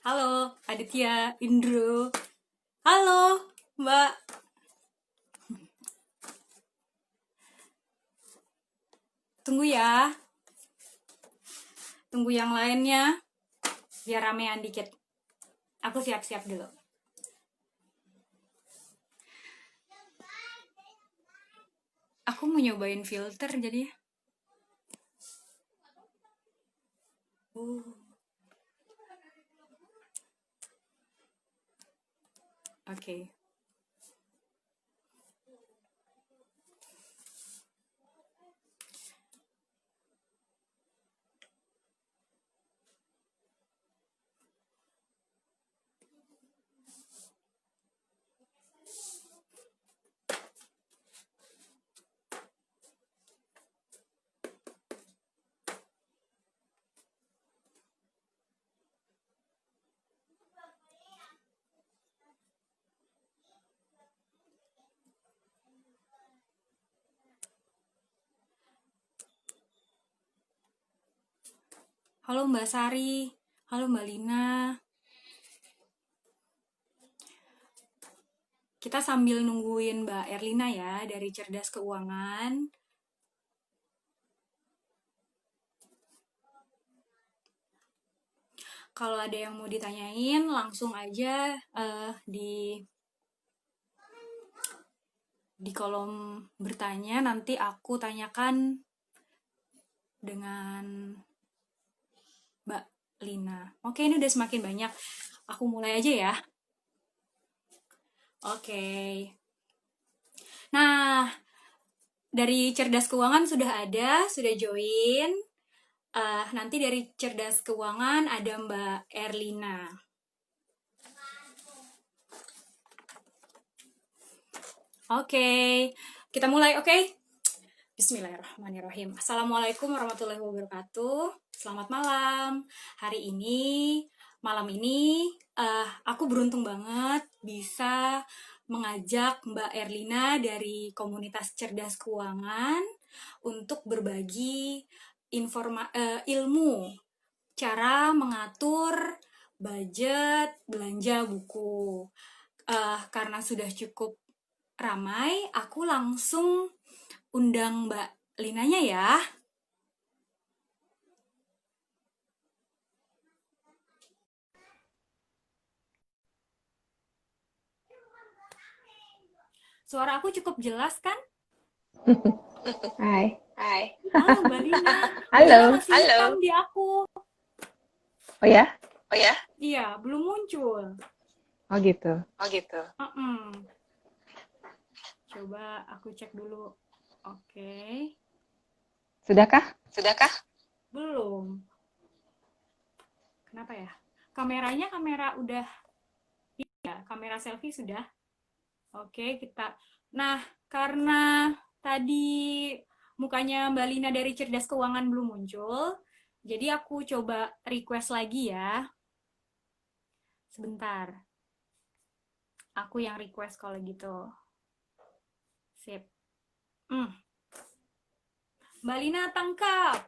Halo, Aditya, Indro. Halo, Mbak. Tunggu ya. Tunggu yang lainnya. Biar ramean dikit. Aku siap-siap dulu. Aku mau nyobain filter jadi. Oke. Halo Mbak Sari. Halo Mbak Lina. Kita sambil nungguin Mbak Erlina ya dari Cerdas Keuangan. Kalau ada yang mau ditanyain, langsung aja di kolom bertanya. Nanti aku tanyakan dengan Mbak Lina. Oke, ini udah semakin banyak. Aku mulai aja ya. Oke. Nah, dari Cerdas Keuangan sudah join. Nanti dari Cerdas Keuangan ada Mbak Erlina. Oke, kita mulai, oke? Bismillahirrahmanirrahim. Assalamualaikum warahmatullahi wabarakatuh. Selamat malam. Malam ini, aku beruntung banget bisa mengajak Mbak Erlina dari komunitas Cerdas Keuangan untuk berbagi ilmu cara mengatur budget belanja buku. Karena sudah cukup ramai, aku langsung undang Mbak Linanya ya. Suara aku cukup jelas kan? Hai. Halo Mbak Lina. Halo. Mbak Lina masih hitam di aku. Oh ya? Iya, belum muncul. Oh gitu. Coba aku cek dulu. Oke. Sudahkah? Belum. Kenapa ya? Kameranya udah. Iya, kamera selfie sudah. Oke, kita. Nah, karena tadi mukanya Mbak Lina dari Cerdas Keuangan belum muncul, jadi aku coba request lagi ya. Sebentar. Aku yang request kalau gitu. Sip. Mbak Lina tangkap.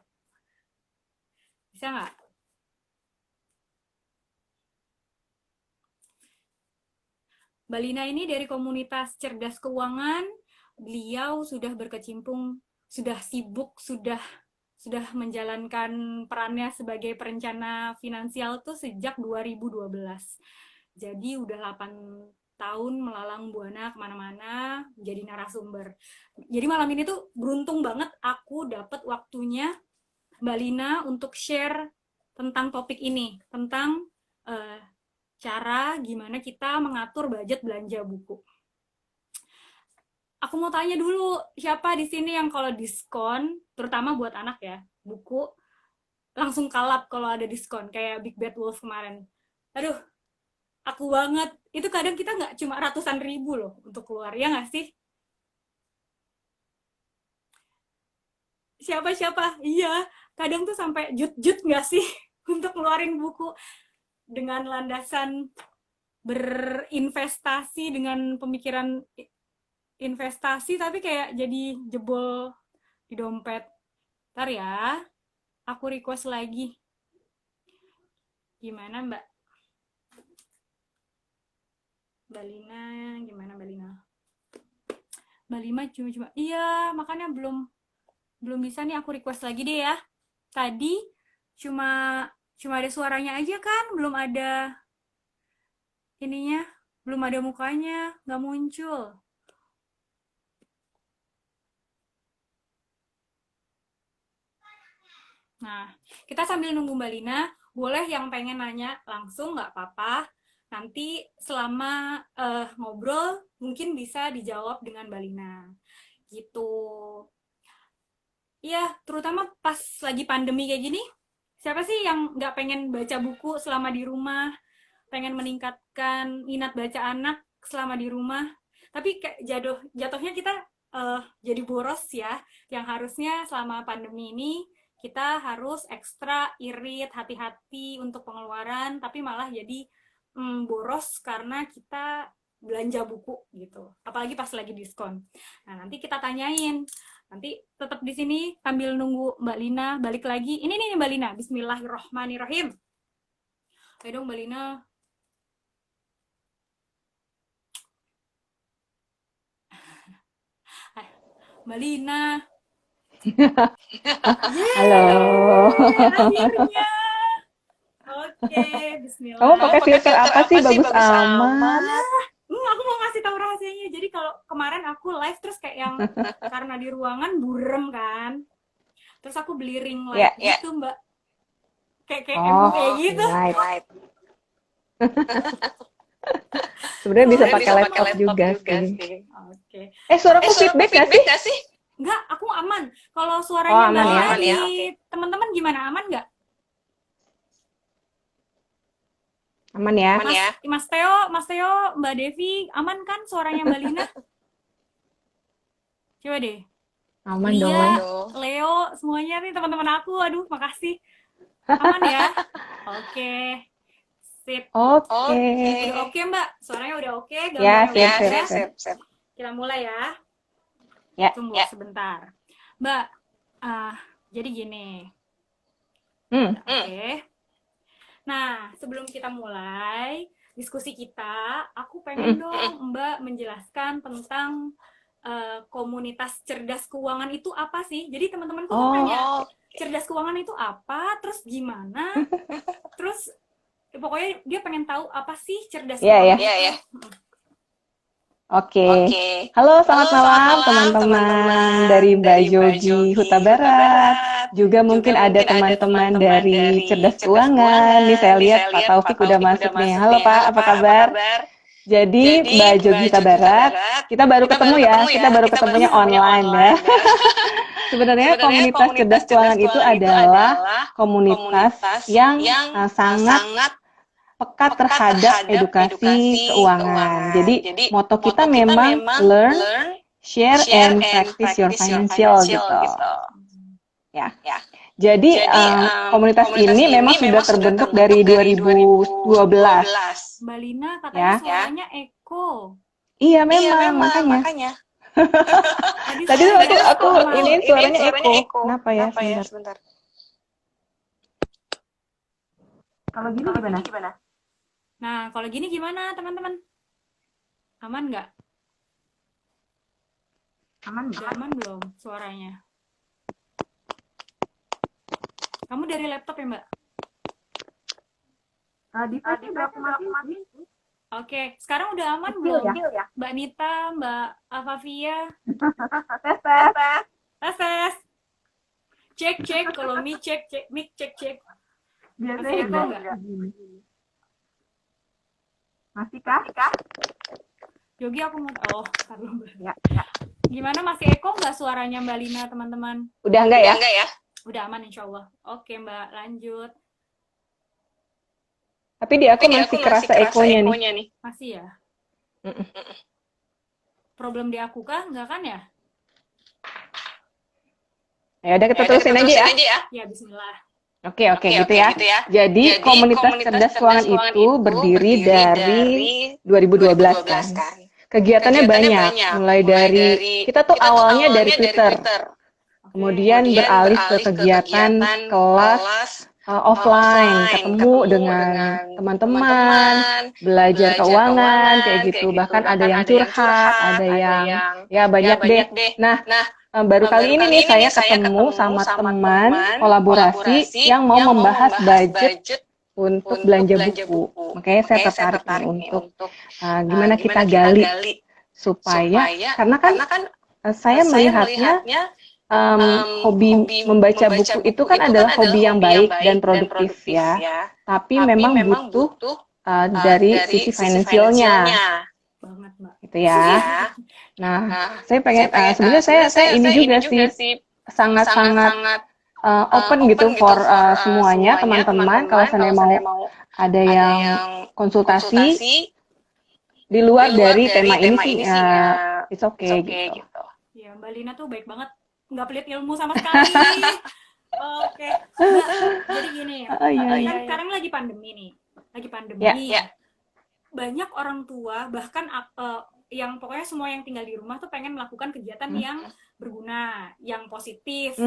Bisa nggak? Mbak Lina ini dari komunitas Cerdas Keuangan. Beliau sudah berkecimpung, sudah sibuk, sudah menjalankan perannya sebagai perencana finansial tuh sejak 2012. Jadi udah 8 tahun melalang buana kemana-mana jadi narasumber. Jadi malam ini tuh beruntung banget aku dapat waktunya Mbak Lina untuk share tentang topik ini, tentang cara gimana kita mengatur budget belanja buku. Aku mau tanya dulu, siapa di sini yang kalau diskon, terutama buat anak ya, buku langsung kalap kalau ada diskon, kayak Big Bad Wolf kemarin. Aduh, aku banget. Itu kadang kita nggak cuma ratusan ribu loh untuk keluar, ya nggak sih? Siapa-siapa? Iya, kadang tuh sampai jut-jut nggak sih untuk ngeluarin buku dengan landasan berinvestasi dengan pemikiran investasi tapi kayak jadi jebol di dompet. Ntar ya, aku request lagi. Gimana Mbak? Mbak Lina, gimana Mbak Lina? Mbak Lima cuma iya, makanya belum bisa nih, aku request lagi deh ya. Tadi cuma cuma ada suaranya aja kan, belum ada ininya, belum ada mukanya, nggak muncul. Nah, kita sambil nunggu Mbak Lina, boleh yang pengen nanya langsung nggak apa-apa. Nanti selama ngobrol mungkin bisa dijawab dengan Mbak Lina. Gitu. Iya, terutama pas lagi pandemi kayak gini, siapa sih yang nggak pengen baca buku selama di rumah, pengen meningkatkan minat baca anak selama di rumah. Tapi kayak jatuhnya kita jadi boros ya, yang harusnya selama pandemi ini kita harus ekstra irit, hati-hati untuk pengeluaran, tapi malah jadi boros karena kita belanja buku gitu. Apalagi pas lagi diskon. Nah, nanti kita tanyain. Nanti tetap di sini sambil nunggu Mbak Lina balik lagi. Ini nih Mbak Lina. Bismillahirrohmanirrohim. Ayo dong Mbak Lina. Mbak Lina. Halo. Akhirnya. Oke, bismillah. Kamu pakai filter apa sih? Bagus amat. Aku mau ngasih tahu rahasianya. Jadi kalau kemarin aku live terus kayak yang karena di ruangan burem kan. Terus aku beli ring light gitu, Mbak. Kayak emo kayak gitu. Light. Sebenarnya bisa pakai laptop juga sih. Oke. Suaraku feedback nggak sih? Enggak, aku aman. Kalau suaranya aman Mbak ya. teman-teman gimana? Aman nggak? Aman ya. Mas Teo, Mbak Devi, aman kan suaranya Mbak Lina? Coba deh. Aman Lia, dong. Leo, semuanya nih teman-teman aku. Aduh, makasih. Aman ya? Oke. Sip. Oke. Udah oke, Mbak? Suaranya udah oke? Ya, Gambarnya sip. Kita mulai ya. Ya. Tunggu sebentar. Mbak, jadi gini. Oke. Nah, sebelum kita mulai diskusi kita, aku pengen dong Mbak menjelaskan tentang komunitas cerdas keuangan itu apa sih? Jadi teman-temanku tuh nanya, cerdas keuangan itu apa? Terus gimana? Terus pokoknya dia pengen tahu apa sih cerdas keuangan itu. Oke. Halo, selamat malam teman-teman dari Mbak Jogi Huta Barat. Juga mungkin ada teman-teman dari Cerdas Keuangan. Nih saya lihat Pak Taufik udah masuk nih. Halo Pak, apa kabar? Jadi Mbak Jogi Huta Barat, kita baru ketemu ya. Kita baru ketemunya online ya. Sebenarnya komunitas Cerdas Keuangan itu adalah komunitas yang sangat peka terhadap edukasi keuangan. Jadi moto kita memang learn, share, and practice your financial gitu. Ya. Jadi komunitas ini memang sudah terbentuk dari 2012. Mbak Lina katanya suaranya Eko. Iya memang makanya. Tadi aku ini suaranya Eko. Kenapa ya? Sebentar. Kalau gini gimana? Nah, kalau gini gimana teman-teman? Aman nggak? Aman belum suaranya? Kamu dari laptop ya, Mbak? Device-nya berapa mati? Oke, sekarang udah aman belum? Ya? Mbak Nita, Mbak Afafia. Tes. Cek. Kalau mic cek. Biasanya enggak. Masih kah? Yogi aku mau ya. Gimana masih Eko nggak suaranya Mbak Lina teman-teman? Udah enggak ya? Udah aman insya Allah. Oke Mbak, lanjut. Tapi di aku masih kerasa ekonya nih. Masih ya? Problem di aku kah? Enggak kan ya? Ya udah kita terusin aja ya. Ya bismillah. Oke, gitu ya. Jadi komunitas cerdas keuangan itu berdiri dari 2012 kan. Kegiatannya banyak, mulai dari kita tuh awalnya dari Twitter. Kemudian beralih ke kegiatan kelas offline, ketemu dengan teman-teman, belajar keuangan, kayak gitu. Bahkan ada yang curhat, ada yang ya banyak deh. Nah, baru kali ini nih saya ketemu sama teman kolaborasi yang mau membahas budget untuk belanja buku. Makanya saya tertarik nih untuk gimana kita gali supaya, karena kan saya melihatnya hobi membaca buku itu kan adalah hobi yang baik dan produktif ya. Tapi memang butuh dari sisi finansialnya, Banget, Mbak. gitu ya. Nah, saya pengen sebenarnya saya ini juga sih sangat-sangat open gitu for semuanya teman-teman. Kalau seandainya mau ada yang konsultasi di luar dari tema ini sih, it's okay gitu. Ya, Mbak Lina tuh baik banget, nggak pelit ilmu sama sekali. Oke, Mbak, jadi gini, kan sekarang lagi pandemi nih, banyak orang tua bahkan yang pokoknya semua yang tinggal di rumah tuh pengen melakukan kegiatan yang berguna, yang positif,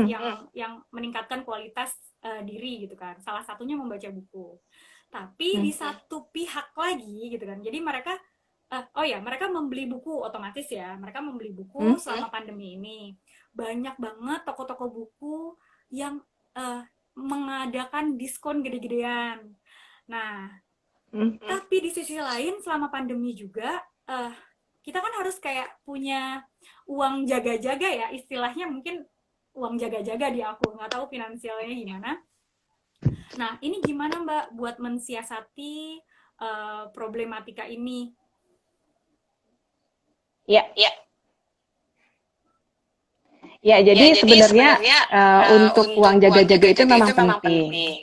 yang meningkatkan kualitas diri gitu kan. Salah satunya membaca buku. Tapi di satu pihak lagi gitu kan. Jadi mereka mereka membeli buku otomatis ya. Mereka membeli buku selama pandemi ini. Banyak banget toko-toko buku yang mengadakan diskon gede-gedean. Nah, tapi di sisi lain selama pandemi juga kita kan harus kayak punya uang jaga-jaga ya, istilahnya mungkin uang jaga-jaga di aku, nggak tahu finansialnya gimana. Nah, ini gimana Mbak buat mensiasati problematika ini? Ya, jadi sebenarnya untuk uang jaga-jaga itu memang penting.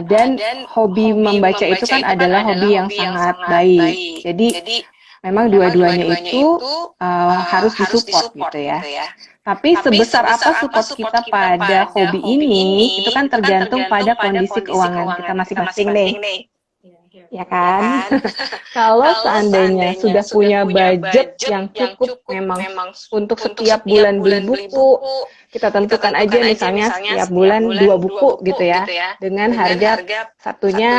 Dan hobi membaca itu kan adalah hobi yang sangat baik. Jadi memang dua-duanya itu harus disupport gitu ya. Tapi sebesar apa support kita pada hobi ini, itu kan tergantung pada kondisi keuangan kita masing-masing nih. Ya kan? Kalau seandainya sudah punya budget yang cukup memang untuk setiap bulan beli buku, kita tentukan aja misalnya setiap bulan 2 buku gitu ya, dengan harga satunya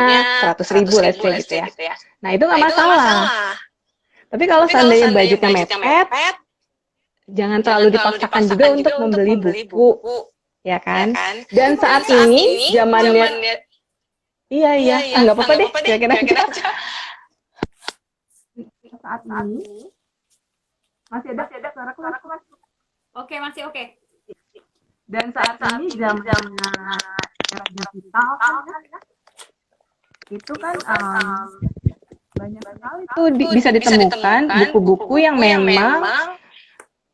100.000 let's say gitu ya. Nah itu nggak masalah. Tapi kalau seandainya budgetnya mepet, jangan terlalu dipaksakan juga untuk membeli buku, ya kan? Dan saat ini zamannya Iya, nggak apa-apa deh, kira-kira aja. Saat ini masih ada suara keras. Oke, masih oke. Dan saat ini zamannya era digital kan, itu kan banyak sekali tuh bisa ditemukan buku-buku yang memang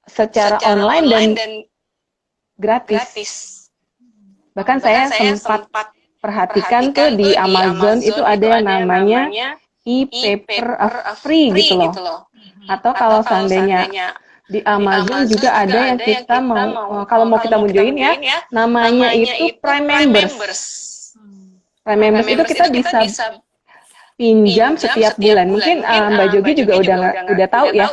secara online dan gratis. Bahkan saya sempat perhatikan tuh di Amazon itu ada yang namanya e-paper free gitu loh. Atau kalau seandainya di Amazon juga ada yang kita mau kalau mau kita join ya, namanya itu Prime Members. Prime Members itu kita bisa pinjam setiap bulan. Mungkin Mbak Jogi juga udah tahu ya.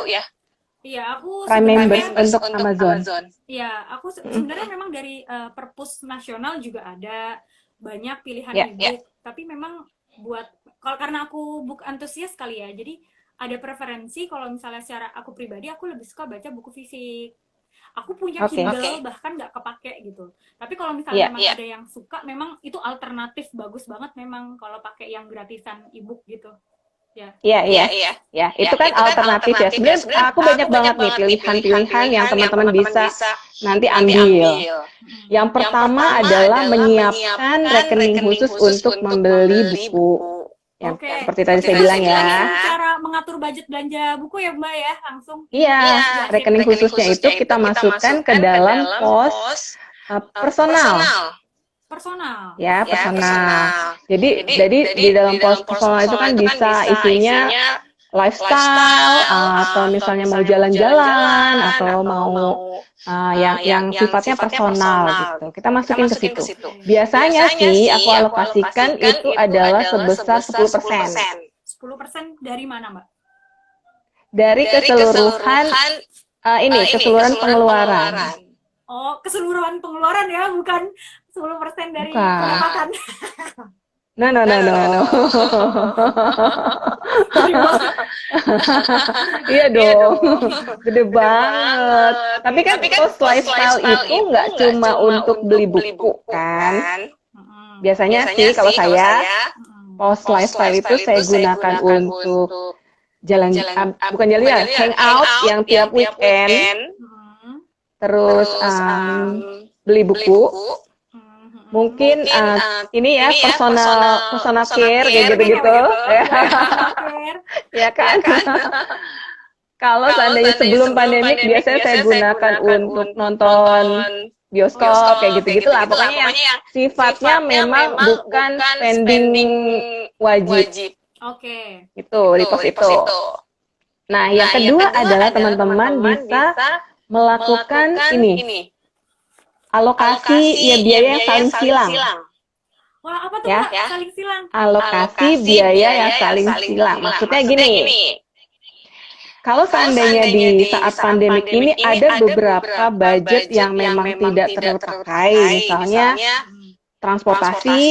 Iya, aku Prime Members untuk Amazon. Iya, aku sebenarnya memang dari Perpus Nasional juga ada banyak pilihan e-book, tapi memang karena aku book antusias kali ya, jadi ada preferensi kalau misalnya secara aku pribadi aku lebih suka baca buku fisik. Aku punya Kindle bahkan nggak kepake gitu. Tapi kalau misalnya memang ada yang suka, memang itu alternatif bagus banget memang kalau pakai yang gratisan e-book gitu. Iya. Itu kan alternatif ya. Sebenarnya aku banyak banget nih pilihan-pilihan yang teman-teman bisa nanti ambil. Yang pertama adalah menyiapkan rekening khusus untuk membeli buku. Seperti tadi saya bilang ya. Cara mengatur budget belanja buku ya Mbak ya, langsung. Iya, rekening khususnya itu kita masukkan ke dalam pos personal. Ya, personal. Jadi di dalam pos personal itu kan bisa isinya lifestyle, atau misalnya mau jalan-jalan, atau mau yang sifatnya personal gitu. Kita masukin ke situ. Biasanya sih aku alokasikan itu adalah sebesar 10%. 10% dari mana, Mbak? Dari keseluruhan keseluruhan pengeluaran. Oh, keseluruhan pengeluaran ya, bukan 10% dari Bukan. pendapatan. No, no, no, no. Gede banget. Iya dong, gede banget. Tapi kan cost lifestyle itu nggak cuma untuk beli buku kan. Mm-mm. Biasanya sih kalau saya, Mm-mm. cost lifestyle itu saya gunakan untuk jalan, bukan jalan ya, hangout yang tiap weekend. Mm-mm. Terus beli buku. Mm-mm. Mungkin ini ya personal personal care kayak gitu-gitu. Oke. Ya kan? Kalau seandainya sebelum pandemik biasanya saya gunakan untuk nonton bioskop kayak gitu-gitu lah. Pokoknya yang sifatnya memang bukan spending wajib Oke. itu di pos itu. Nah, yang kedua adalah teman-teman bisa melakukan ini alokasi ya biaya yang saling silang. Wah, apa tuh Ya. Mbak? Saling silang. Alokasi biaya yang saling silang. Maksudnya gini, kalau seandainya di saat pandemik ini ada beberapa budget yang memang tidak terpakai, misalnya transportasi,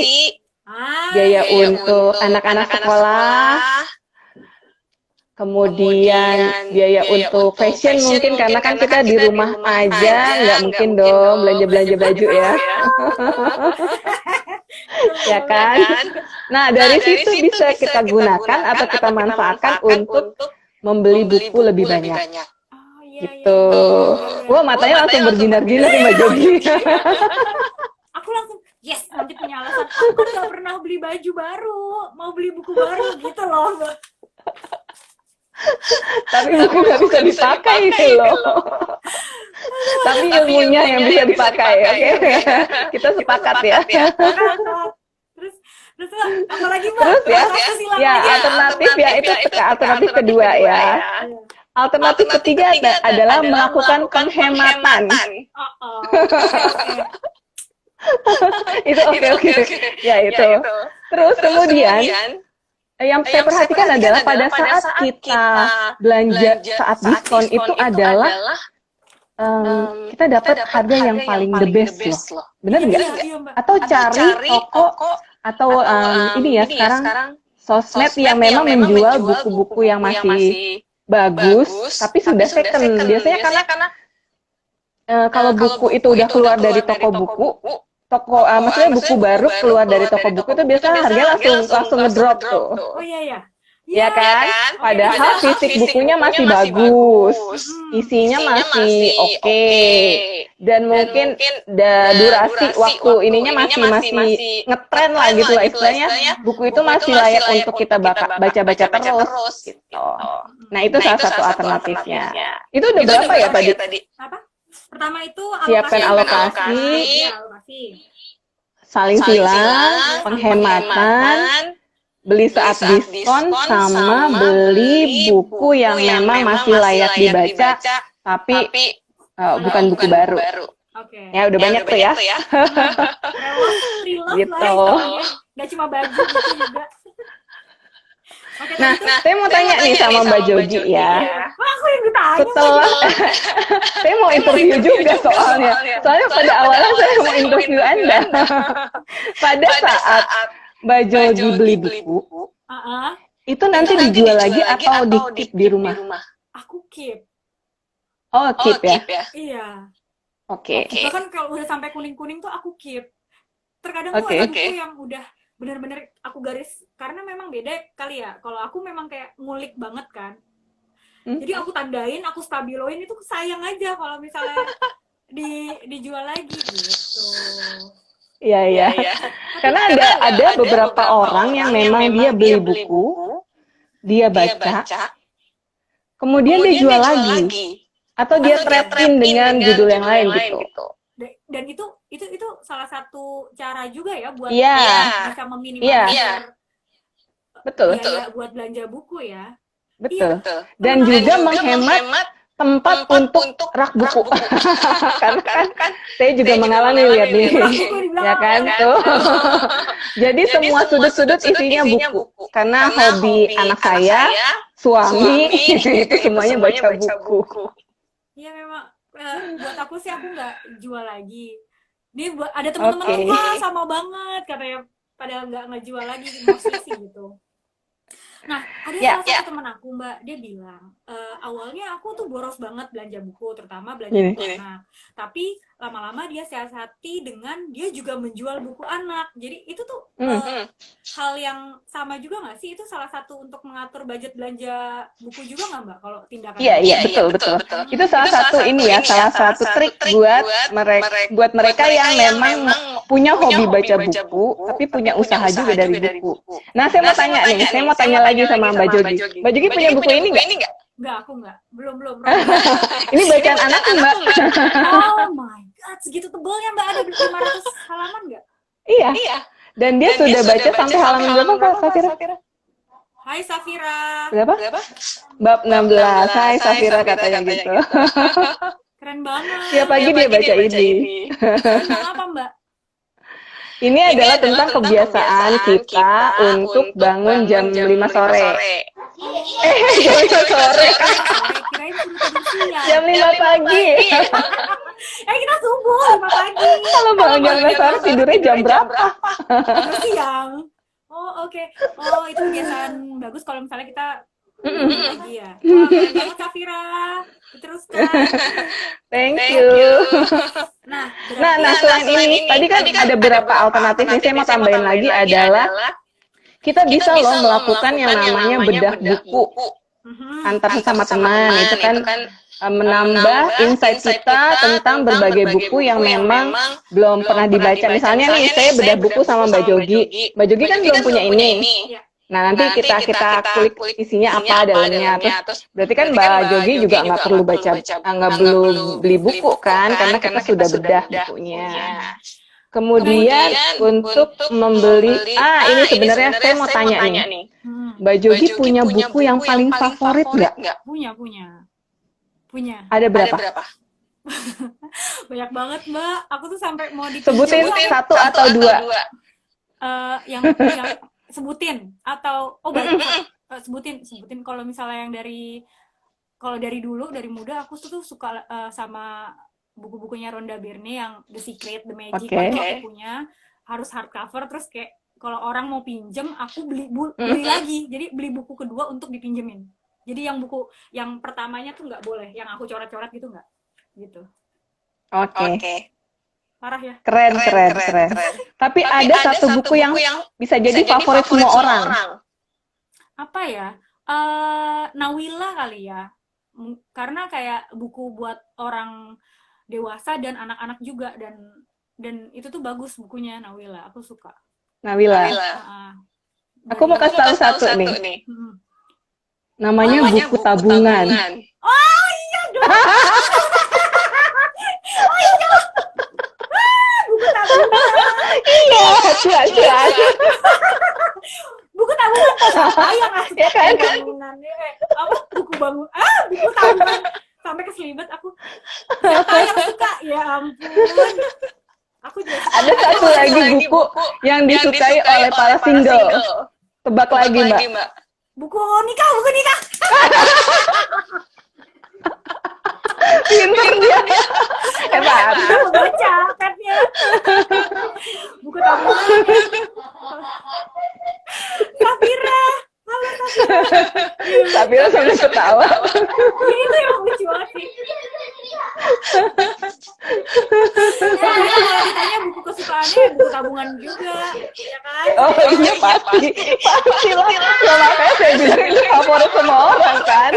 biaya untuk anak-anak sekolah, kemudian biaya untuk fashion mungkin karena kan kita di rumah aja, nggak mungkin dong belanja-belanja baju ya. Ya kan? Nah, dari situ bisa kita gunakan atau kita manfaatkan untuk membeli buku lebih banyak. Oh, iya, Gitu. iya. Wah, matanya langsung berbinar-binar nih Mbak Jogi. Aku langsung, yes, nanti punya alasan. Aku kan gak pernah beli baju baru, mau beli buku baru gitu loh, Mbak. Tapi buku nggak bisa dipakai itu loh. Tapi ilmunya yang bisa dipakai, oke? Kita sepakat ya. Terus apa lagi Mbak? Terus ya, Alokasi silang ya lagi. alternatif ya itu alternatif kedua ya. Alternatif ketiga adalah melakukan penghematan. Oh, oke. Itu oke. Ya itu. Terus kemudian yang saya perhatikan adalah pada saat kita belanja saat diskon itu adalah kita dapat harga yang paling the best loh. Bener nggak? Iya, Mbak. Atau cari toko atau ini ya sekarang sosmed yang memang menjual buku-buku yang masih bagus tapi sudah second. Biasanya karena kalau buku itu udah keluar dari toko buku, maksudnya buku baru keluar dari toko buku itu biasanya harganya langsung ngedrop tuh. Oh iya. Ya kan? Padahal fisik bukunya masih bagus, isinya masih oke, dan mungkin durasi waktu ininya masih ngetren lah gitu lah istilahnya. Buku itu masih layak untuk kita baca-baca terus gitu. Nah, itu salah satu alternatifnya. Itu udah berapa ya tadi? Apa? Pertama itu Siapkan alokasi, saling silang, penghematan, beli saat diskon, sama beli buku yang memang masih layak dibaca, tapi bukan buku baru. Oke. Ya udah banyak tuh ya. Gitu. Gak cuma baju gitu juga. Oke, Nah, saya mau tanya nih sama Mbak Jogi ya. Wah, aku yang ditanya. Setelah saya mau interview juga soalnya. Soalnya pada awalnya saya mau interview Anda. Pada saat Mbak Jogi beli buku, itu nanti dijual lagi atau di-keep di rumah? Aku keep. Oh, keep ya? Iya. Oke. Bahkan kalau udah sampai kuning-kuning tuh aku keep. Terkadang tuh ada buku yang udah bener-bener aku garis, karena memang beda kali ya. Kalau aku memang kayak ngulik banget kan. Jadi aku tandain, aku stabiloin, itu sayang aja kalau misalnya dijual lagi gitu. Iya. Karena ada beberapa orang yang memang dia beli buku, dia baca, kemudian dia jual lagi. Atau dia trade-in dengan judul yang lain gitu. Dan itu salah satu cara juga ya buat Iya. bisa meminimalisir Betul. biaya buat belanja buku ya. Betul. Dan juga menghemat tempat untuk rak buku. Karena kan saya juga mengalami lihat nih. Ya kan tuh. Jadi semua sudut-sudut isinya buku. Karena hobi anak saya, suami, itu semuanya baca buku. Iya, memang Buat aku sih aku nggak jual lagi. Ini ada teman-teman Oke. tuh wah sama banget katanya, padahal nggak ngejual lagi, mostly sih gitu. Nah, ada Ya, salah satu teman aku, Mbak, dia bilang, awalnya aku tuh boros banget belanja buku, terutama belanja gini. buku anak. Tapi lama-lama dia siasati dengan dia juga menjual buku anak. Jadi itu tuh hal yang sama juga nggak sih? Itu salah satu untuk mengatur budget belanja buku juga nggak, Mbak? Kalau tindakan Iya, kayak iya, gitu? betul. Itu salah satu ini ya, salah satu trik buat mereka yang memang punya hobi baca buku, tapi punya usaha juga dari buku. Nah, saya mau tanya lagi sama Mbak Jogi. Mbak Jogi punya buku ini nggak? Nggak, aku nggak. Belum. Ini bacaan anakku, Mbak. Oh my God, segitu tebalnya, Mbak. Ada 500 halaman nggak? Iya. Dan dia sudah baca sampai halaman berapa, Kak Safira? Hai Safira. Berapa? Bab 16. Hai Safira katanya gitu. Keren banget. Tiap pagi dia baca ini. Tentang apa, Mbak? Ini adalah tentang kebiasaan kita untuk bangun jam 5 sore. Jam 5 sore. Kirain suruh tidur siang. Jam 5 pagi. Kita subuh 5 pagi. Kalau bangun jam 5 sore tidurnya jam berapa? Tidur siang. Oh, oke. Oh, itu kebiasaan bagus kalau misalnya kita pagi ya. Wah, keren banget Safira. Diteruskan. Thank you. Nah, selain ini, tadi kan ada beberapa alternatif nih, saya mau tambahin lagi adalah kita bisa loh melakukan yang namanya bedah buku antar sesama teman. Itu kan menambah insight kita tentang berbagai buku yang memang belum pernah dibaca. Misalnya nih, saya bedah buku sama Mbak Jogi. Mbak Jogi kan belum punya ini. Nah, nanti kita kulik isinya apa dalamnya. Terus berarti kan Mbak Jogi juga nggak perlu nggak perlu beli buku kan, karena kita sudah bedah bukunya. Kemudian untuk membeli, ini sebenarnya saya mau tanya nih, Mbak Jogi punya buku yang paling favorit nggak? Punya. Ada berapa? Banyak banget, Mbak. Aku tuh sampai mau sebutin satu atau dua. Yang sebutin atau sebutin kalau misalnya yang dari dulu dari muda aku tuh suka sama buku-bukunya Rhonda Byrne yang The Secret, The Magic. Itu aku punya, harus hardcover, terus kayak kalau orang mau pinjem aku beli lagi, jadi beli buku kedua untuk dipinjemin. Jadi yang buku yang pertamanya tuh nggak boleh, yang aku coret-coret gitu nggak, gitu. Oke. Parah ya. Keren. Tapi ada satu buku yang bisa jadi favorit semua orang. Apa ya? Nawila kali ya. Karena kayak buku buat orang dewasa dan anak-anak juga, dan itu tuh bagus bukunya Nawila. Aku suka. Nawila. Aku mau kasih tahu satu nih. Namanya buku tabungan. Oh iya dong. Buku tabungan. Iya, cuan. Buku tabungan apa yang asli tabungan? Apa buku tabungan? Sampai keselibet aku. Siapa yang suka? Ya ampun. Aku juga ada satu lagi buku yang disukai oleh para single. Tebak lagi, Mbak. Buku nikah. Pinter dia. Hebat. Aku baca katnya. Buku tabungan. Safira. Halo Safira. Safira sampai ketawa. Itu yang lucu banget sih. Safira kalau ditanya buku kesukaannya buku tabungan juga, ya kan? Oh iya pasti lah. Ya makanya saya bilang itu favorit semua orang kan.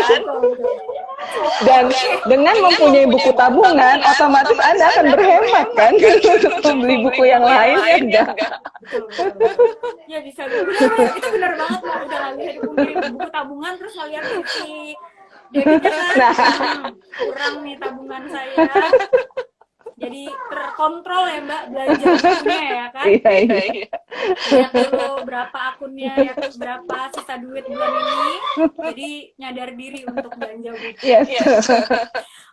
Dan dengan mempunyai buku tabungan, otomatis Anda akan berhemat kan untuk membeli buku yang lain ya enggak? Ya bisa, benar, itu benar banget lah, udah nggak bisa dipungkiri, buku tabungan terus ngeliat isi debitnya kan, kurang nih tabungan saya, jadi terkontrol ya Mbak belanja bukunya ya kan? Iya. Lihat dulu berapa akunnya, ya berapa sisa duit bulan ini, jadi nyadar diri untuk belanja buku. Yes.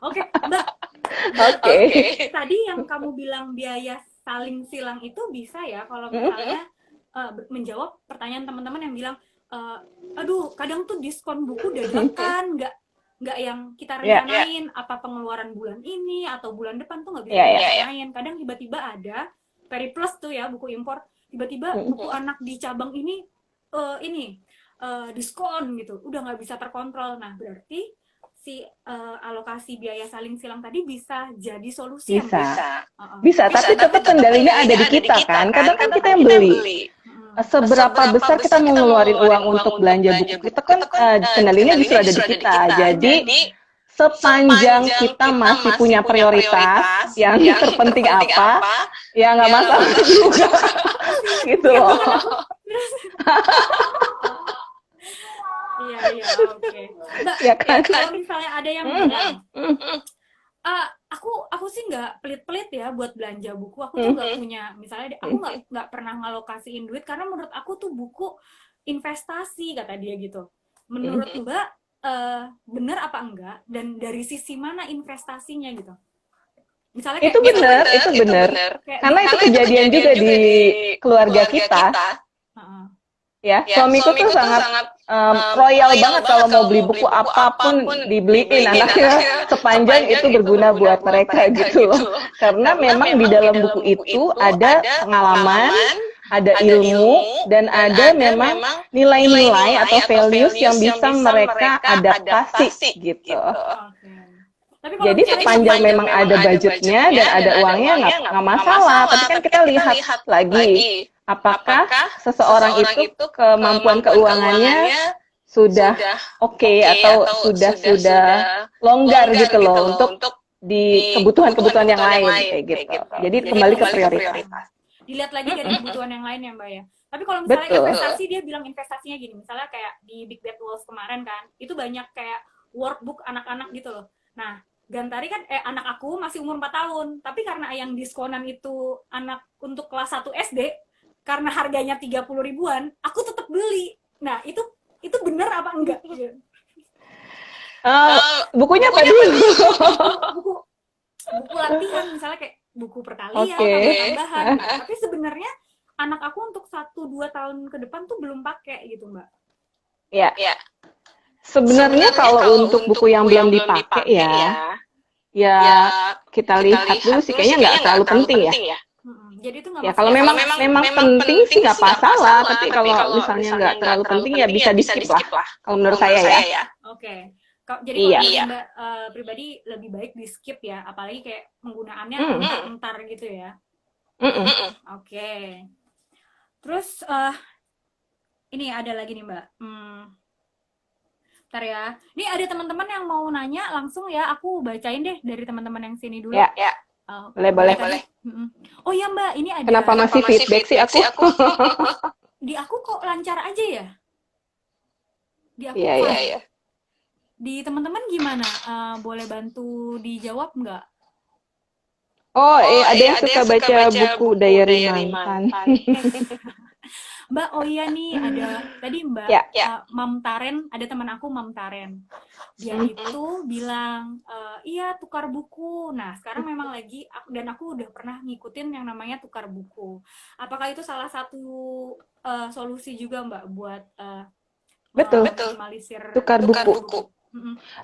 Oke, Mbak. Oke. Tadi yang kamu bilang biaya saling silang itu bisa ya kalau misalnya menjawab pertanyaan teman-teman yang bilang, aduh kadang tuh diskon buku dadakan, nggak nggak yang kita Ya, rencanain apa pengeluaran bulan ini atau bulan depan tuh nggak bisa ya, ya. direncanain. Kadang tiba-tiba ada Periplus tuh ya, buku impor, tiba-tiba Mm. buku anak di cabang ini diskon gitu, udah nggak bisa terkontrol. Nah berarti si alokasi biaya saling silang tadi bisa jadi solusi ya Mbak? Bisa. Uh-uh. Bisa, tapi tetap kendalinya ada di kita kan. Kadang kan kita yang beli. Seberapa besar kita mau ngeluarin uang untuk belanja buku, kita kan kendalinya justru ada di kita. Jadi sepanjang kita masih punya prioritas yang terpenting apa, ya nggak masalah juga, gitu loh. Iya, oke. Mbak, Ya kan? kalau misalnya ada yang bilang, aku sih nggak pelit-pelit ya buat belanja buku. Aku tuh nggak punya, misalnya aku nggak pernah ngalokasiin duit karena menurut aku tuh buku investasi, kata dia gitu. Menurut Mbak, bener apa enggak? Dan dari sisi mana investasinya gitu? Misalnya kayak Itu benar. Karena itu kejadian juga di keluarga kita. Ya, suamiku tuh sangat royal banget kalau mau beli buku apapun dibeliin anaknya sepanjang itu berguna buat mereka gitu loh. Karena memang di dalam buku itu ada pengalaman, ada ilmu, dan ada memang nilai-nilai atau values yang bisa mereka adaptasi gitu. Tapi Jadi sepanjang memang ada budgetnya dan ada uangnya nggak masalah. Tapi kan kita lihat lagi apakah seseorang itu kemampuan keuangannya sudah oke atau sudah longgar gitu loh untuk di kebutuhan-kebutuhan yang lain kayak gitu. Jadi kembali ke prioritas. Dilihat lagi dari kebutuhan yang lain ya Mbak ya. Tapi kalau misalnya investasi, dia bilang investasinya gini, misalnya kayak di Big Bad Wolf kemarin kan, itu banyak kayak workbook anak-anak gitu loh. Nah, Gantari kan anak aku masih umur 4 tahun, tapi karena yang diskonan itu anak untuk kelas 1 SD, karena harganya 30 ribuan, aku tetap beli. Nah, itu bener apa enggak? Bukunya apa dulu? buku latihan, misalnya kayak buku perkalian, tambahan. Nah, tapi sebenarnya anak aku untuk 1-2 tahun ke depan tuh belum pakai gitu Mbak. Ya. Sebenarnya kalau untuk buku yang belum dipakai ya kita lihat dulu sih, kayaknya nggak terlalu penting ya. Jadi itu ya kalau memang penting sih nggak masalah, tapi kalau misalnya nggak terlalu penting ya bisa di skip lah. Kalau menurut saya ya. Oke. Jadi kalau Mbak pribadi lebih baik di skip ya, apalagi kayak penggunaannya entar gitu ya. Oke. Terus ini ada lagi nih Mbak. Bentar ya. Ini ada teman-teman yang mau nanya langsung ya. Aku bacain deh dari teman-teman yang sini dulu. Ya. Boleh. Oh ya Mbak, ini ada. Kenapa masih feedback sih aku? Di aku kok lancar aja ya? Di aku Iya. Di teman-teman gimana? Boleh bantu dijawab nggak? Oh, ada yang suka baca buku Diary Mantan. Mbak, oh iya nih, ada tadi Mbak Mam Taren, ada teman aku Mam Taren. Dia itu bilang, iya tukar buku. Nah, sekarang memang lagi, dan aku udah pernah ngikutin yang namanya tukar buku. Apakah itu salah satu solusi juga Mbak buat minimalisir tukar buku?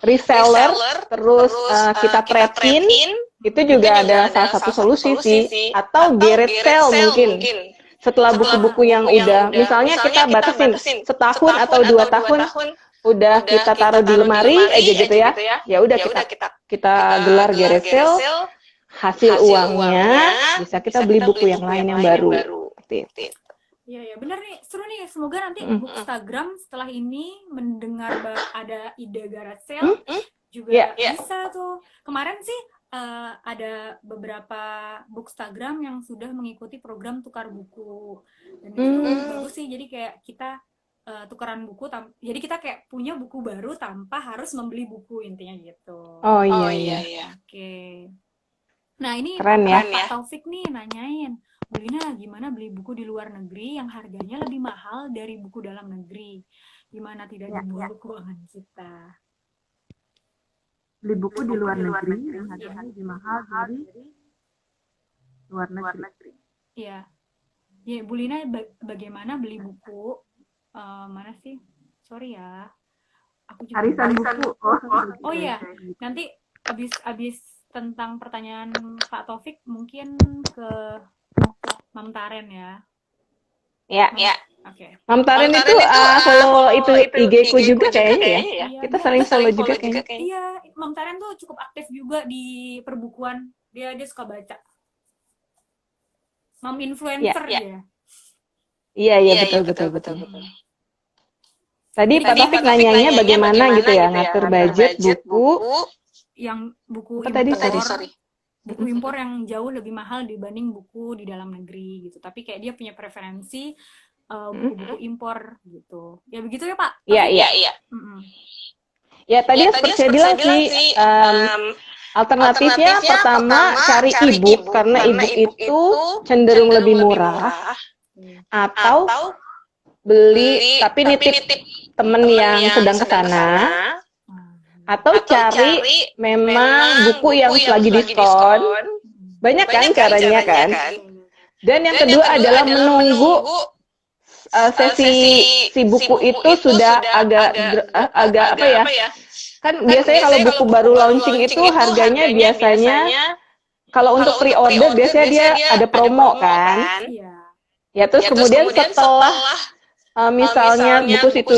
Reseller, terus kita trade-in, itu juga ada salah satu solusi sih. Atau garage sale mungkin. Setelah buku-buku yang udah, misalnya kita batasin setahun atau 2 tahun, udah kita taruh di lemari aja gitu ya. Ya udah kita gelar garage sale, hasil uangnya bisa kita beli buku yang lain yang baru. Iya, benar nih, seru nih. Semoga nanti Bookstagram setelah ini mendengar ada ide garage sale juga bisa tuh. Kemarin sih ada beberapa Bookstagram yang sudah mengikuti program tukar buku, dan itu bagus sih. Jadi kayak kita tukaran buku, jadi kita kayak punya buku baru tanpa harus membeli buku, intinya gitu. Oh iya. Oke. Nah ini keren ya. Pak Taufik nih nanyain, Bu Lina gimana beli buku di luar negeri yang harganya lebih mahal dari buku dalam negeri? Gimana tidak dibuat keuangan kita? Beli buku di luar negeri yang harganya lebih mahal dari luar negeri. Iya. Ya, Bu Lina bagaimana beli buku? Mana sih? Sorry ya. Aku juga Arisan lupa. buku. Oh gitu, iya, kayak gitu. nanti abis tentang pertanyaan Pak Taufik mungkin ke Mam Taren ya. Ya, Oke. Mam Taren itu follow itu IG-ku juga kayaknya ya. Iya, Kita saling follow juga kayaknya. iya, Mam Taren tuh cukup aktif juga di perbukuan. Dia suka baca. Mam Iya, influencer dia. iya betul. Tadi Pak Taufik nanyanya bagaimana gitu ya ngatur budget buku. Yang buku Apa tadi? impor, Sorry. buku impor yang jauh lebih mahal dibanding buku di dalam negeri gitu. Tapi kayak dia punya preferensi buku-buku impor gitu. Ya begitu ya Pak? Iya. Mm-mm. Ya tadi seperti saya bilang sih, alternatifnya pertama cari e-book karena e-book itu cenderung lebih murah, atau beli tapi nitip temen yang sedang ke sana, atau cari memang buku yang lagi diskon. Banyak kan caranya kan. Dan yang kedua adalah menunggu sesi si buku itu sudah agak apa ya? Kan biasanya kalau buku baru launching itu harganya biasanya kalau untuk pre-order biasanya dia ada promo kan. Iya. Ya terus kemudian setelah misalnya buku itu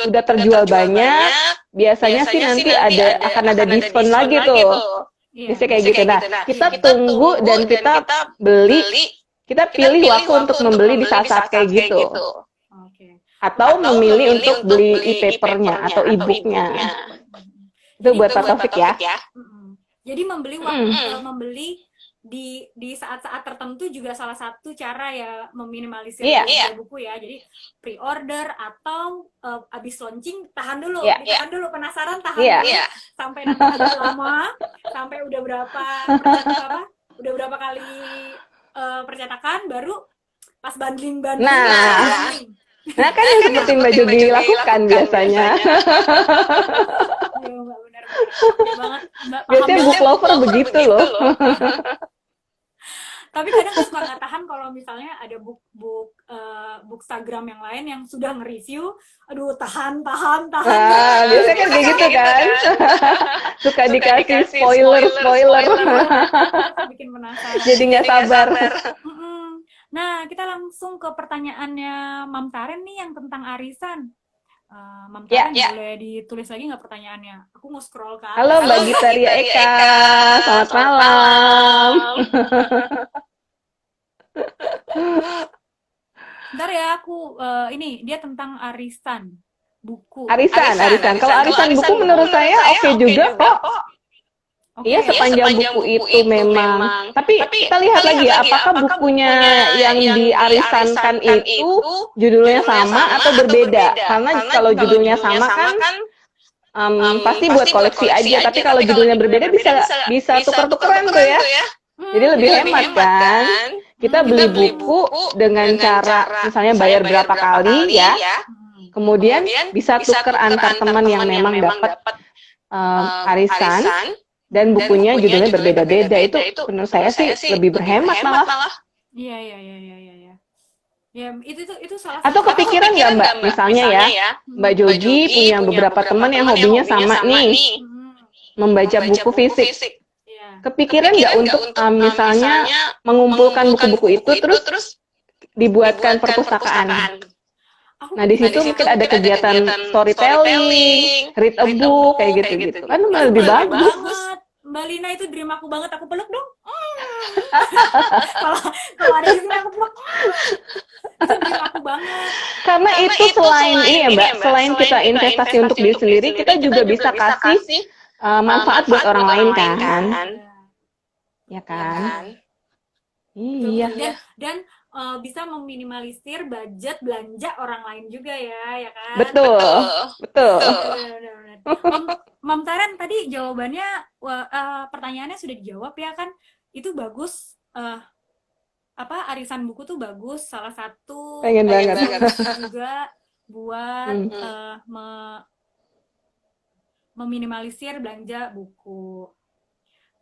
sudah terjual banyak, biasanya sih nanti akan ada diskon lagi tuh. Iya. Biasanya kayak gitu. Nah, kita tunggu dan kita beli, kita pilih waktu untuk membeli di saat-saat kayak gitu. Oke. Atau memilih untuk beli e-papernya atau e-booknya. Itu buat Pak Taufik ya. Mm-mm. Jadi membeli waktu membeli di saat-saat tertentu juga salah satu cara ya meminimalisir belanja buku ya. Jadi pre-order atau abis launching tahan dulu, ditahan dulu, penasaran tahan dulu sampai nanti agak lama, sampai udah berapa kali percetakan baru pas bundling. Nah kan yang seperti Mbak Jogi lakukan biasanya. Iya, Mbak, benar banget. Mbak, paham Biasanya book lover begitu loh. Tapi kadang suka nggak tahan kalau misalnya ada bookstagram yang lain yang sudah nge-review, aduh tahan. Biasanya kan kayak gitu kan. Suka dikasih spoiler. Bikin penasaran. Jadi nggak sabar. Nah, kita langsung ke pertanyaannya Mam Taren nih yang tentang arisan. Mam Taren boleh ditulis lagi nggak pertanyaannya? Aku mau scroll ke atas. Halo Mbak Gitaria Eka, selamat malam. Bentar ya, aku ini dia tentang arisan buku. Arisan. Kalau arisan buku menurut saya oke juga kok. Iya, sepanjang buku itu memang. Tapi kita lihat lagi ya, apakah bukunya yang diarisankan itu judulnya sama atau berbeda? Karena kalau judulnya sama kan pasti buat koleksi aja. Tapi kalau judulnya berbeda bisa tuker-tukeran tuh ya. Jadi lebih hemat kan. Kita beli buku dengan cara misalnya bayar berapa kali ya. Kemudian bisa tuker antar teman yang memang dapat arisan. Dan bukunya judulnya berbeda-beda. Itu menurut saya sih lebih berhemat malah. Iya. Ya, itu salah satu. Atau kepikiran nggak Mbak, misalnya ya, Mbak Jogi punya beberapa teman yang hobinya sama nih, membaca buku fisik. Kepikiran nggak untuk misalnya mengumpulkan buku-buku itu terus dibuatkan perpustakaan? Nah, di situ mungkin ada kegiatan storytelling, read a book, kayak gitu-gitu. Kan lebih bagus. Mbak Lina itu dream aku banget, aku peluk dong. Kalau ada di sini aku peluk. Itu dream aku banget. Karena itu selain ini ya Mbak, selain kita investasi untuk diri sendiri, kita juga bisa kasih manfaat buat orang lain kan. Ya kan? Iya. Dan bisa meminimalisir budget belanja orang lain juga ya kan? Betul. Mam Taren tadi jawabannya, pertanyaannya sudah dijawab ya kan? Itu bagus. Arisan buku tuh bagus. Salah satu pengen banget juga buat meminimalisir belanja buku.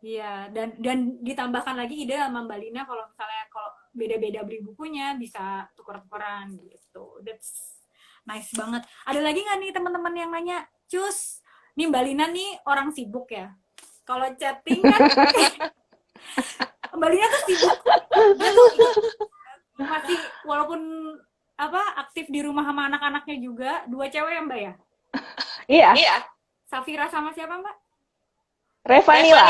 Iya, dan ditambahkan lagi ide sama Mbak Lina kalau misalnya beda-beda beli bukunya bisa tuker-tukeran gitu. That's nice banget. Ada lagi nggak nih teman-teman yang nanya Cus, nih Mbak Lina nih orang sibuk ya. Kalau chatting kan Mbak Lina tuh sibuk. Dia tuh masih walaupun aktif di rumah sama anak-anaknya juga, 2 cewek ya Mbak ya? Iya, Safira sama siapa Mbak? Revanila.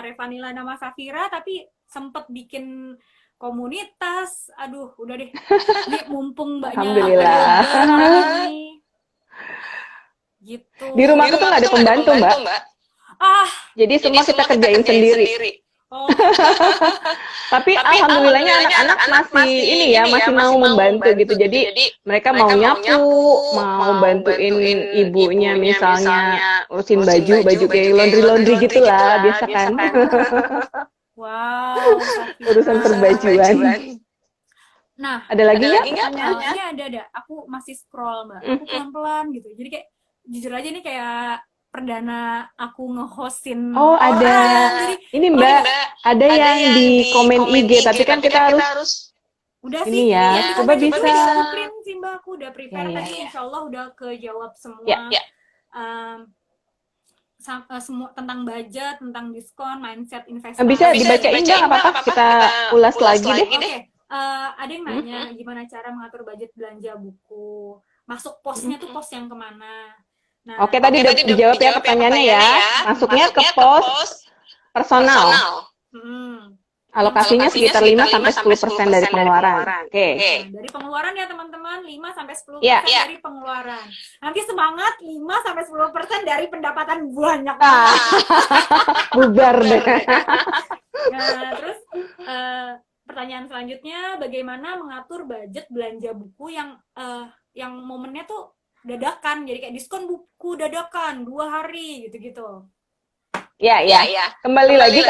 Revanila nama Safira, tapi sempet bikin komunitas. Aduh, udah deh. Ini mumpung Mbaknya Alhamdulillah. nih. Gitu. Di rumah aku tuh nggak ada pembantu, Mbak. Jadi semua kita kerjain sendiri. Oh, Tapi alhamdulillahnya anak-anak masih ini ya, masih mau membantu gitu. Jadi mereka mau nyapu, mau bantuin ibunya misalnya urusin baju kayak laundry gitulah, biasa kan. wow. Urusan perbajuan. Nah, Ada lagi ya? ini ada. Aku masih scroll Mbak. Aku pelan-pelan gitu. Jadi kayak jujur aja nih kayak perdana aku nge-hostin Oh, ada. Jadi, Ini Mbak, ada yang di komen IG, tapi kan kita harus udah ini sih, ya, yang di coba komen juga bisa. udah print sih Mbak, aku udah prepare Ya, tadi, insya Allah udah kejawab semua. Semua tentang budget, tentang diskon, mindset investasi. Bisa dibacain nggak apa-apa? Kita ulas lagi deh. Oke. Ada yang nanya gimana cara mengatur budget belanja buku. Masuk posnya tuh pos yang kemana? Nah, Oke, tadi udah dijawab ya pertanyaannya ya. Masuknya ke pos personal. Alokasinya sekitar 5-10% dari pengeluaran. Oke. Dari pengeluaran ya teman-teman, 5-10% Iya. dari pengeluaran. Nanti semangat 5-10% dari pendapatan banyak. Bubar deh. Nah, terus pertanyaan selanjutnya, bagaimana mengatur budget belanja buku yang momennya tuh dadakan, jadi kayak diskon buku dadakan 2 hari gitu-gitu. Ya. Kembali lagi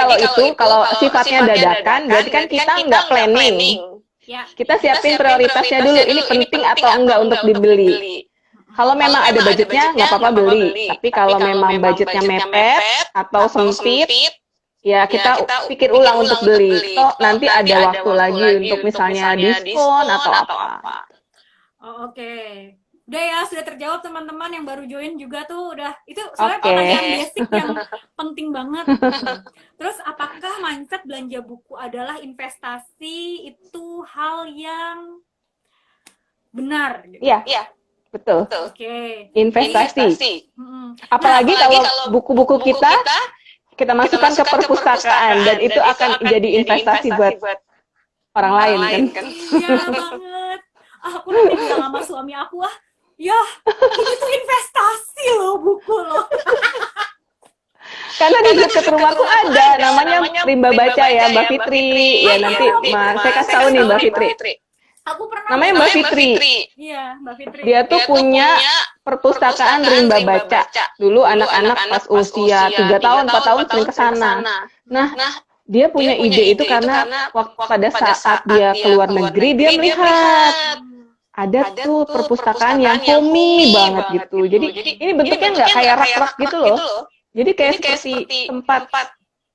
kalau sifatnya dadakan, berarti kan kita nggak planning. Ya. Kita siapin prioritasnya dulu, ini penting atau enggak untuk dibeli. Kalau memang ada budgetnya, nggak apa-apa beli. Tapi kalau memang budgetnya mepet atau sempit, ya kita pikir ulang untuk beli. Toh nanti ada waktu lagi untuk misalnya diskon atau apa. Oh, oke. Udah ya, sudah terjawab teman-teman yang baru join juga tuh udah. Itu soalnya Oke. pertanyaan basic yang penting banget. Terus apakah mindset belanja buku adalah investasi itu hal yang benar? Gitu? Iya, betul. Oke. Investasi. Mm-mm. Apalagi kalau buku-buku kita masukkan ke perpustakaan dan itu akan jadi investasi buat orang lain kan. Iya banget. Aku nanti bilang sama suami aku, ya ini tuh investasi loh buku loh. Karena di dekat rumahku ada namanya Rimba Baca ya, Mbak Fitri. Ya nanti saya kasih tahu nih Mbak Fitri. Aku pernah Namanya Mbak Fitri. Iya, Mbak Fitri. Dia tuh punya perpustakaan Rimba Baca. Dulu anak-anak pas usia 3 tahun, 4 tahun sering ke sana. Nah, dia punya ide itu karena pada saat dia keluar negeri dia melihat ada tuh perpustakaan yang homey banget gitu. Jadi ini bentuknya nggak kayak rak-rak gitu loh. Jadi kayak seperti tempat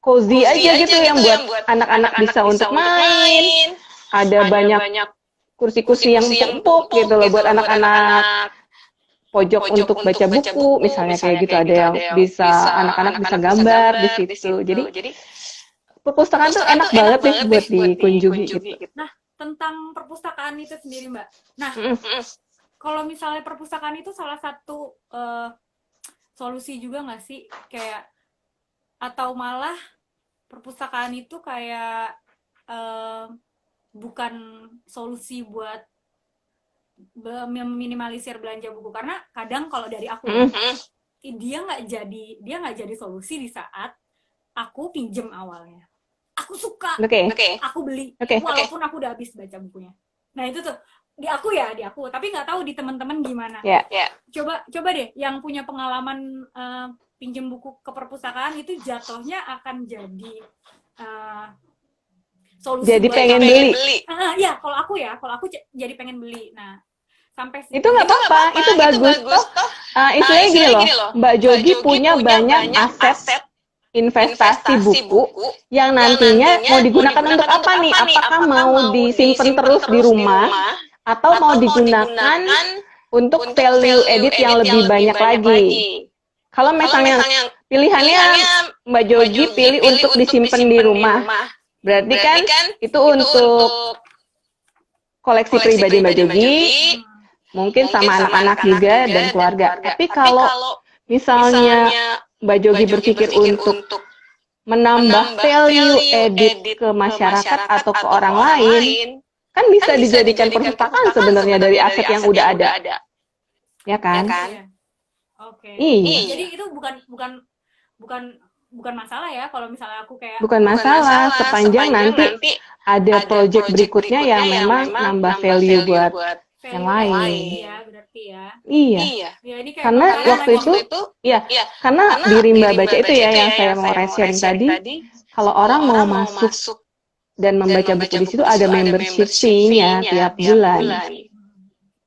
cozy aja gitu yang buat anak-anak bisa untuk main. Ada banyak kursi-kursi yang empuk gitu loh buat anak-anak. Pojok untuk baca buku misalnya kayak gitu, ada yang bisa anak-anak bisa gambar di situ. Jadi perpustakaan tuh enak banget deh buat dikunjungi gitu. Nah, tentang perpustakaan itu sendiri Mbak. Nah, kalau misalnya perpustakaan itu salah satu solusi juga nggak sih? Kayak, atau malah perpustakaan itu kayak bukan solusi buat meminimalisir belanja buku. Karena kadang kalau dari aku, dia nggak jadi solusi di saat aku pinjem awalnya. Aku suka, aku beli, walaupun aku udah habis baca bukunya. Nah itu tuh di aku. Tapi nggak tahu di teman-teman gimana. Coba deh, yang punya pengalaman pinjem buku ke perpustakaan itu jatuhnya akan jadi solusi. Jadi pengen beli. Iya, kalau aku jadi pengen beli. Nah sampai itu nggak apa-apa, itu bagus toh. Istilahnya gini loh, Mbak Jogi punya banyak aset investasi buku yang nantinya mau digunakan untuk apa nih? Apakah mau disimpan terus di rumah atau mau digunakan untuk value edit yang lebih banyak lagi. Kalau misalnya pilihannya Mbak Joji pilih untuk disimpan di rumah, berarti kan itu untuk koleksi pribadi Mbak Joji, mungkin sama anak-anak juga dan keluarga. Tapi kalau misalnya Mbak Joji berpikir untuk menambah value edit ke masyarakat atau ke orang lain, kan bisa dijadikan perpustakaan sebenarnya dari aset yang udah ada. Ya kan? Iya. Oke. Iya. Jadi itu bukan masalah ya kalau misalnya aku kayak Bukan masalah, sepanjang nanti ada project berikutnya yang memang nambah value buat yang lain. ya berarti ya. Iya. Ya ini kayak Karena kemarin waktu itu, karena di Rimba Baca itu ya yang saya mau sharing tadi, kalau orang mau masuk dan membaca buku di situ ada membership fee-nya tiap bulan.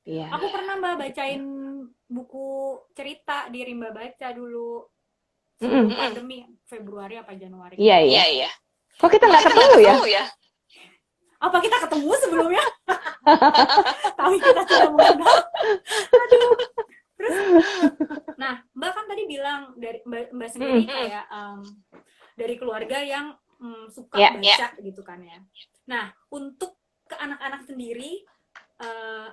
Iya. aku pernah Mbak bacain buku cerita di Rimba Baca dulu sebelum pandemi Februari apa Januari. Iya. Kok kita nggak ketemu ya? Apa kita ketemu sebelumnya? Tapi kita tidak mengenal. Aduh. Terus, nah Mbak kan tadi bilang dari Mbak sendiri kayak dari keluarga yang suka baca gitu kan ya. Nah untuk ke anak-anak sendiri,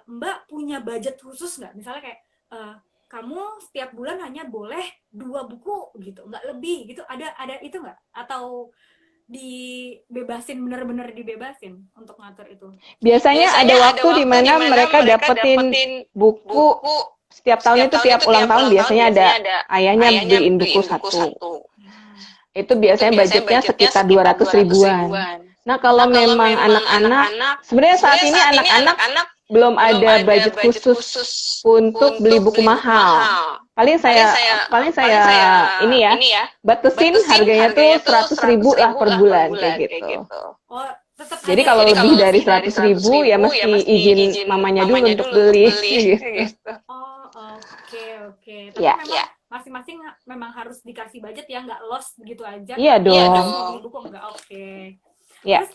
Mbak punya budget khusus nggak? Misalnya kayak kamu setiap bulan hanya boleh 2 buku gitu, nggak lebih gitu. Ada itu nggak? Atau dibebasin, bener-bener dibebasin untuk ngatur itu? Biasanya ada waktu di mana mereka dapetin buku setiap tahun itu tiap ulang tahun biasanya ada ayahnya beliin buku satu. Itu biasanya budgetnya sekitar 200 ribuan. Nah kalau memang anak-anak, sebenarnya saat ini anak-anak belum ada budget khusus untuk beli buku mahal. Paling saya ini ya, batasin harganya tuh 100 ribu lah per bulan kayak gitu. Oh, tetap Jadi ada kalau ya? lebih dari 100 ribu ya mesti izin mamanya dulu untuk beli. Gitu. Oh, oke. Tapi Ya. memang masing-masing memang harus dikasih budget ya, nggak lost begitu aja. Iya dong. Mau beli buku enggak, oke. Ya. Terus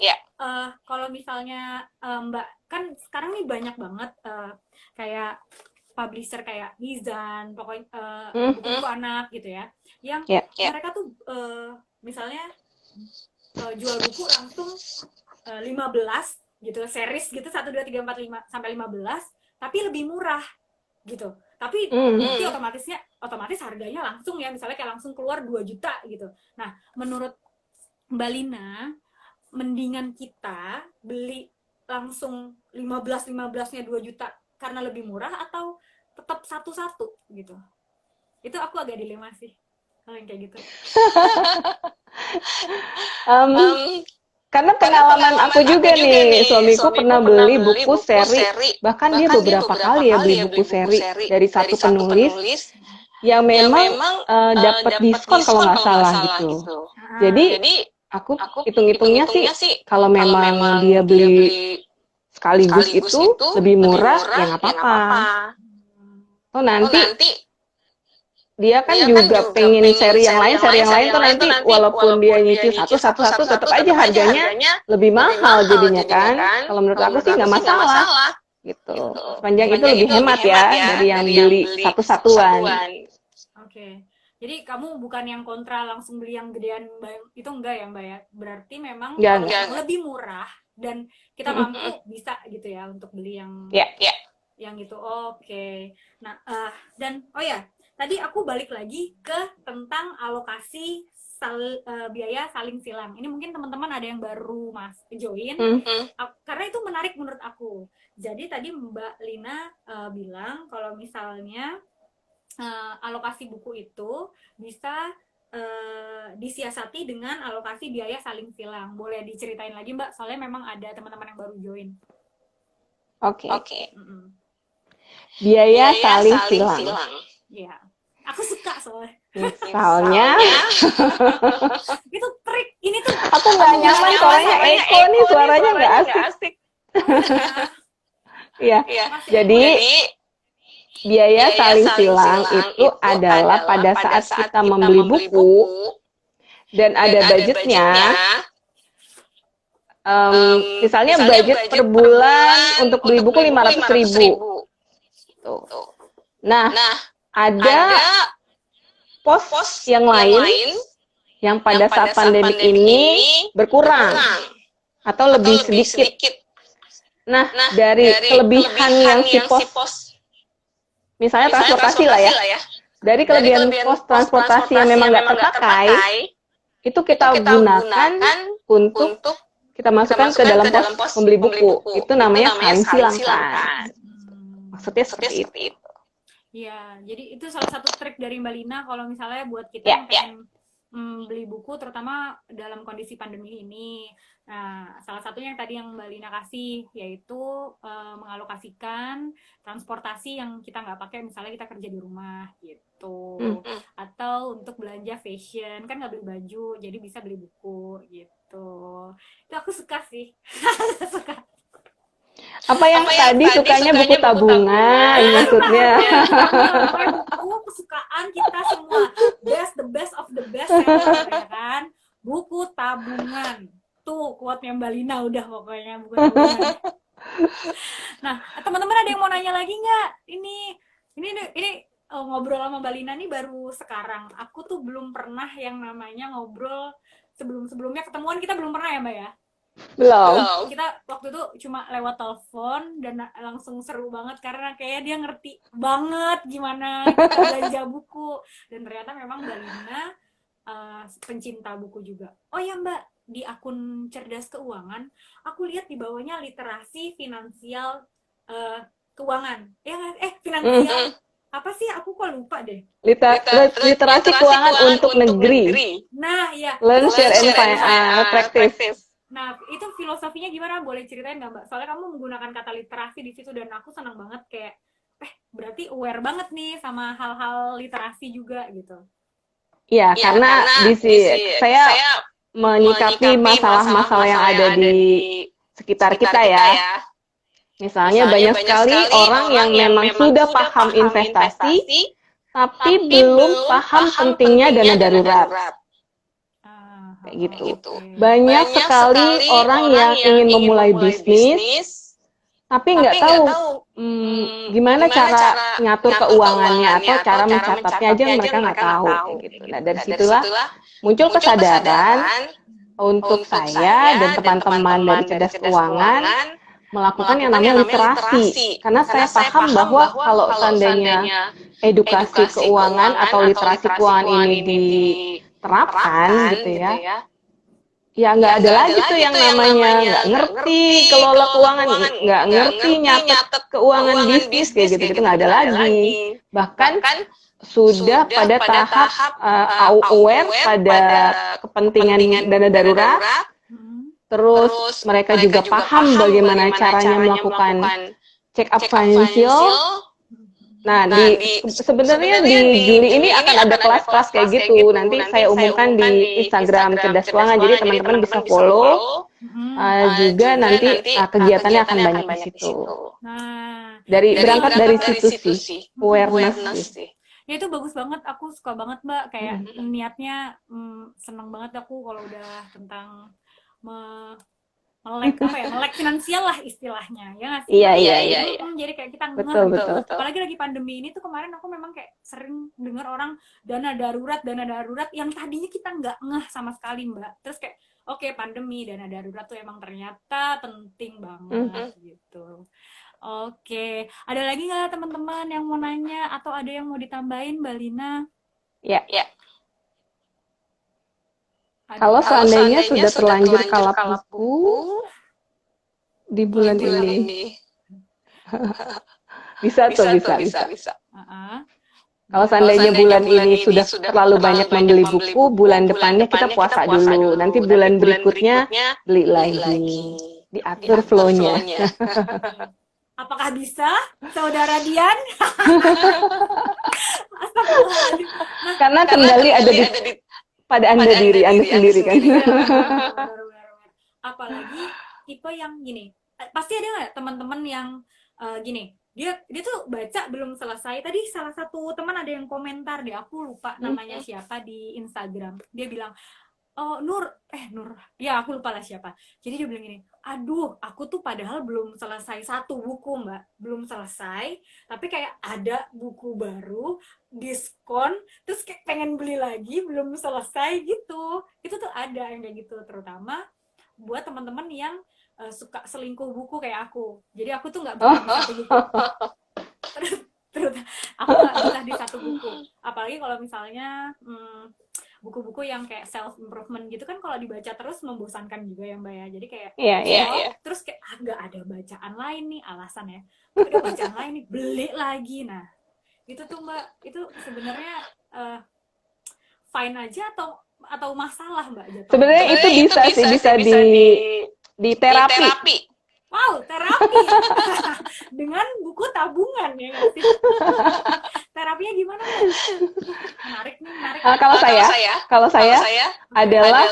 kalau misalnya Mbak, kan sekarang nih banyak banget kayak publisher kayak Mizan, pokoknya buku-buku anak gitu ya, yang mereka tuh misalnya jual buku langsung 15 gitu, series gitu 1, 2, 3, 4, 5 sampai 15, tapi lebih murah gitu. Tapi nanti otomatis harganya langsung ya, misalnya kayak langsung keluar 2 juta gitu. Nah, menurut Mbak Lina, mendingan kita beli langsung 15-nya 2 juta karena lebih murah atau tetap satu-satu gitu? Itu aku agak dilema sih kalau yang kayak gitu. Karena pengalaman aku juga nih, suamiku pernah beli buku seri, bahkan dia beberapa kali ya beli buku seri dari satu penulis yang memang dapat diskon kalau nggak salah gitu. Jadi aku hitung-hitungnya sih kalau memang dia beli sekaligus itu lebih murah ya nggak apa-apa. Oh nanti dia kan juga pengen seri yang lain tuh nanti walaupun dia nyicil satu-satu tetap aja harganya lebih mahal jadinya kan. Kalau menurut aku sih nggak masalah gitu. Sepanjang itu lebih hemat ya dari yang beli satu-satuan. Oke. Jadi kamu bukan yang kontra langsung beli yang gedean itu, enggak ya Mbak ya? Berarti memang kalau yang lebih murah dan kita mampu bisa gitu ya untuk beli yang yang itu. Oke. Nah, dan tadi aku balik lagi ke tentang alokasi biaya saling silang. Ini mungkin teman-teman ada yang baru join, karena itu menarik menurut aku. Jadi tadi Mbak Lina bilang kalau misalnya alokasi buku itu bisa disiasati dengan alokasi biaya saling silang. Boleh diceritain lagi Mbak? Soalnya memang ada teman-teman yang baru join. Oke. Biaya saling silang. Iya. Aku suka soalnya. Misalnya itu trik. Ini tuh aku nggak nyaman soalnya Eko nih suaranya nggak asik. Iya. Jadi biaya saling silang itu adalah pada saat kita membeli buku dan ada budgetnya. Misalnya budget per bulan untuk beli buku 500 ribu. Nah, Nah, ada ada pos pos yang lain yang pada saat pandemi ini berkurang atau lebih sedikit. Nah, dari kelebihan yang si pos, misalnya transportasi lah ya, dari kelebihan pos transportasi yang memang nggak terpakai, itu kita gunakan untuk kita masukkan ke dalam pos membeli buku. Itu namanya saling silangkan. Maksudnya seperti itu. Ya, jadi itu salah satu trik dari Mbak Lina kalau misalnya buat kita Ya, yang pengen beli buku, terutama dalam kondisi pandemi ini. Nah, salah satunya yang tadi yang Mbak Lina kasih, yaitu mengalokasikan transportasi yang kita nggak pakai, misalnya kita kerja di rumah gitu. Atau untuk belanja fashion, kan nggak beli baju, jadi bisa beli buku gitu. Itu aku suka sih. Suka. Apa yang tadi sukanya buku tabungan maksudnya. Buku kesukaan kita semua, the best of the best seller, ya kan, buku tabungan. Tuh quote-nya Mbak Lina udah pokoknya, buku tabungan. Nah, teman-teman ada yang mau nanya lagi nggak? Ini ngobrol sama Mbak Lina nih baru sekarang. Aku tuh belum pernah yang namanya ngobrol sebelum-sebelumnya ketemuan, kita belum pernah ya Mbak ya? Belum. Kita waktu itu cuma lewat telepon dan langsung seru banget karena kayak dia ngerti banget gimana kita belanja buku, dan ternyata memang Mbak Lina pencinta buku juga. Oh ya Mbak, di akun Cerdas Keuangan aku lihat di bawahnya literasi finansial keuangan. Finansial apa sih? Aku kok lupa deh. Literasi keuangan untuk negeri. Nah, ya. Learn, share, and practice. Nah, itu filosofinya gimana? Boleh ceritain nggak, Mbak? Soalnya kamu menggunakan kata literasi di situ dan aku senang banget kayak, berarti aware banget nih sama hal-hal literasi juga gitu. Iya, karena di sini saya menyikapi masalah-masalah yang ada di sekitar kita ya. Misalnya banyak sekali orang yang memang sudah paham investasi, tapi belum paham pentingnya dana darurat. Kayak gitu. Banyak sekali orang yang ingin memulai bisnis, tapi nggak tahu gimana cara ngatur keuangannya atau cara mencatatnya aja mereka nggak tahu. Kayak gitu. Nah, dari situlah muncul kesadaran untuk saya dan teman-teman dari Cerdas Keuangan melakukan yang namanya literasi. Karena saya paham bahwa kalau seandainya edukasi keuangan atau literasi keuangan ini diterapkan gitu ya nggak ada lagi tuh yang namanya nggak ngerti kelola keuangan, nggak ngerti nyatet keuangan bisnis kayak gitu nggak ada lagi. Bahkan sudah pada tahap aware pada kepentingan dana darurat, terus mereka juga paham bagaimana caranya melakukan check up financial. Nah, sebenarnya di Juli ini akan ada kelas-kelas kayak gitu. Nanti saya umumkan di Instagram Cerdas Keuangan, jadi teman-teman bisa follow. Juga nanti kegiatannya akan banyak di situ. Nah, berangkat dari situ sih, awareness sih. Ya itu bagus banget, aku suka banget Mbak, kayak niatnya seneng banget aku kalau udah tentang melek finansial lah istilahnya, ya nggak sih? Iya. Jadi kayak kita betul. Apalagi lagi pandemi ini tuh, kemarin aku memang kayak sering dengar orang dana darurat yang tadinya kita nggak ngeh sama sekali Mbak. Terus kayak oke, pandemi, dana darurat tuh emang ternyata penting banget gitu. Oke, ada lagi nggak teman-teman yang mau nanya atau ada yang mau ditambahin Mbak Lina? Ya. Kalau seandainya sudah terlanjur kalap buku di bulan ini, bisa. Kalau seandainya bulan ini sudah terlalu banyak membeli buku, bulan depannya kita puasa dulu. Nanti bulan berikutnya beli lagi. Diatur flow-nya. Apakah bisa, Saudara Dian? Karena kendali ada di pada Anda sendiri kan. Apalagi tipe yang gini, pasti ada nggak teman-teman yang gini, dia tuh baca belum selesai. Tadi salah satu teman ada yang komentar deh, aku lupa namanya siapa di Instagram. Dia bilang, Nur, ya aku lupa lah siapa. Jadi dia bilang gini, aduh, aku tuh padahal belum selesai satu buku Mbak, belum selesai, tapi kayak ada buku baru, diskon, terus kayak pengen beli lagi, belum selesai gitu. Itu tuh ada yang kayak gitu, terutama buat teman-teman yang suka selingkuh buku kayak aku. Jadi aku tuh nggak betah di satu buku. Terus aku nggak betah di satu buku. Apalagi kalau misalnya buku-buku yang kayak self improvement gitu kan kalau dibaca terus membosankan juga ya Mbak ya. Jadi kayak terus kayak nggak ada bacaan lain nih alasan ya. Nggak ada bacaan lain nih, beli lagi. Nah, itu tuh Mbak, itu sebenarnya fine aja atau masalah Mbak jatuhnya? Sebenarnya itu bisa di terapi. Wow, terapi dengan buku tabungan ya nggak sih? Terapinya gimana Mbak? Menarik nih, menarik. Kalau saya adalah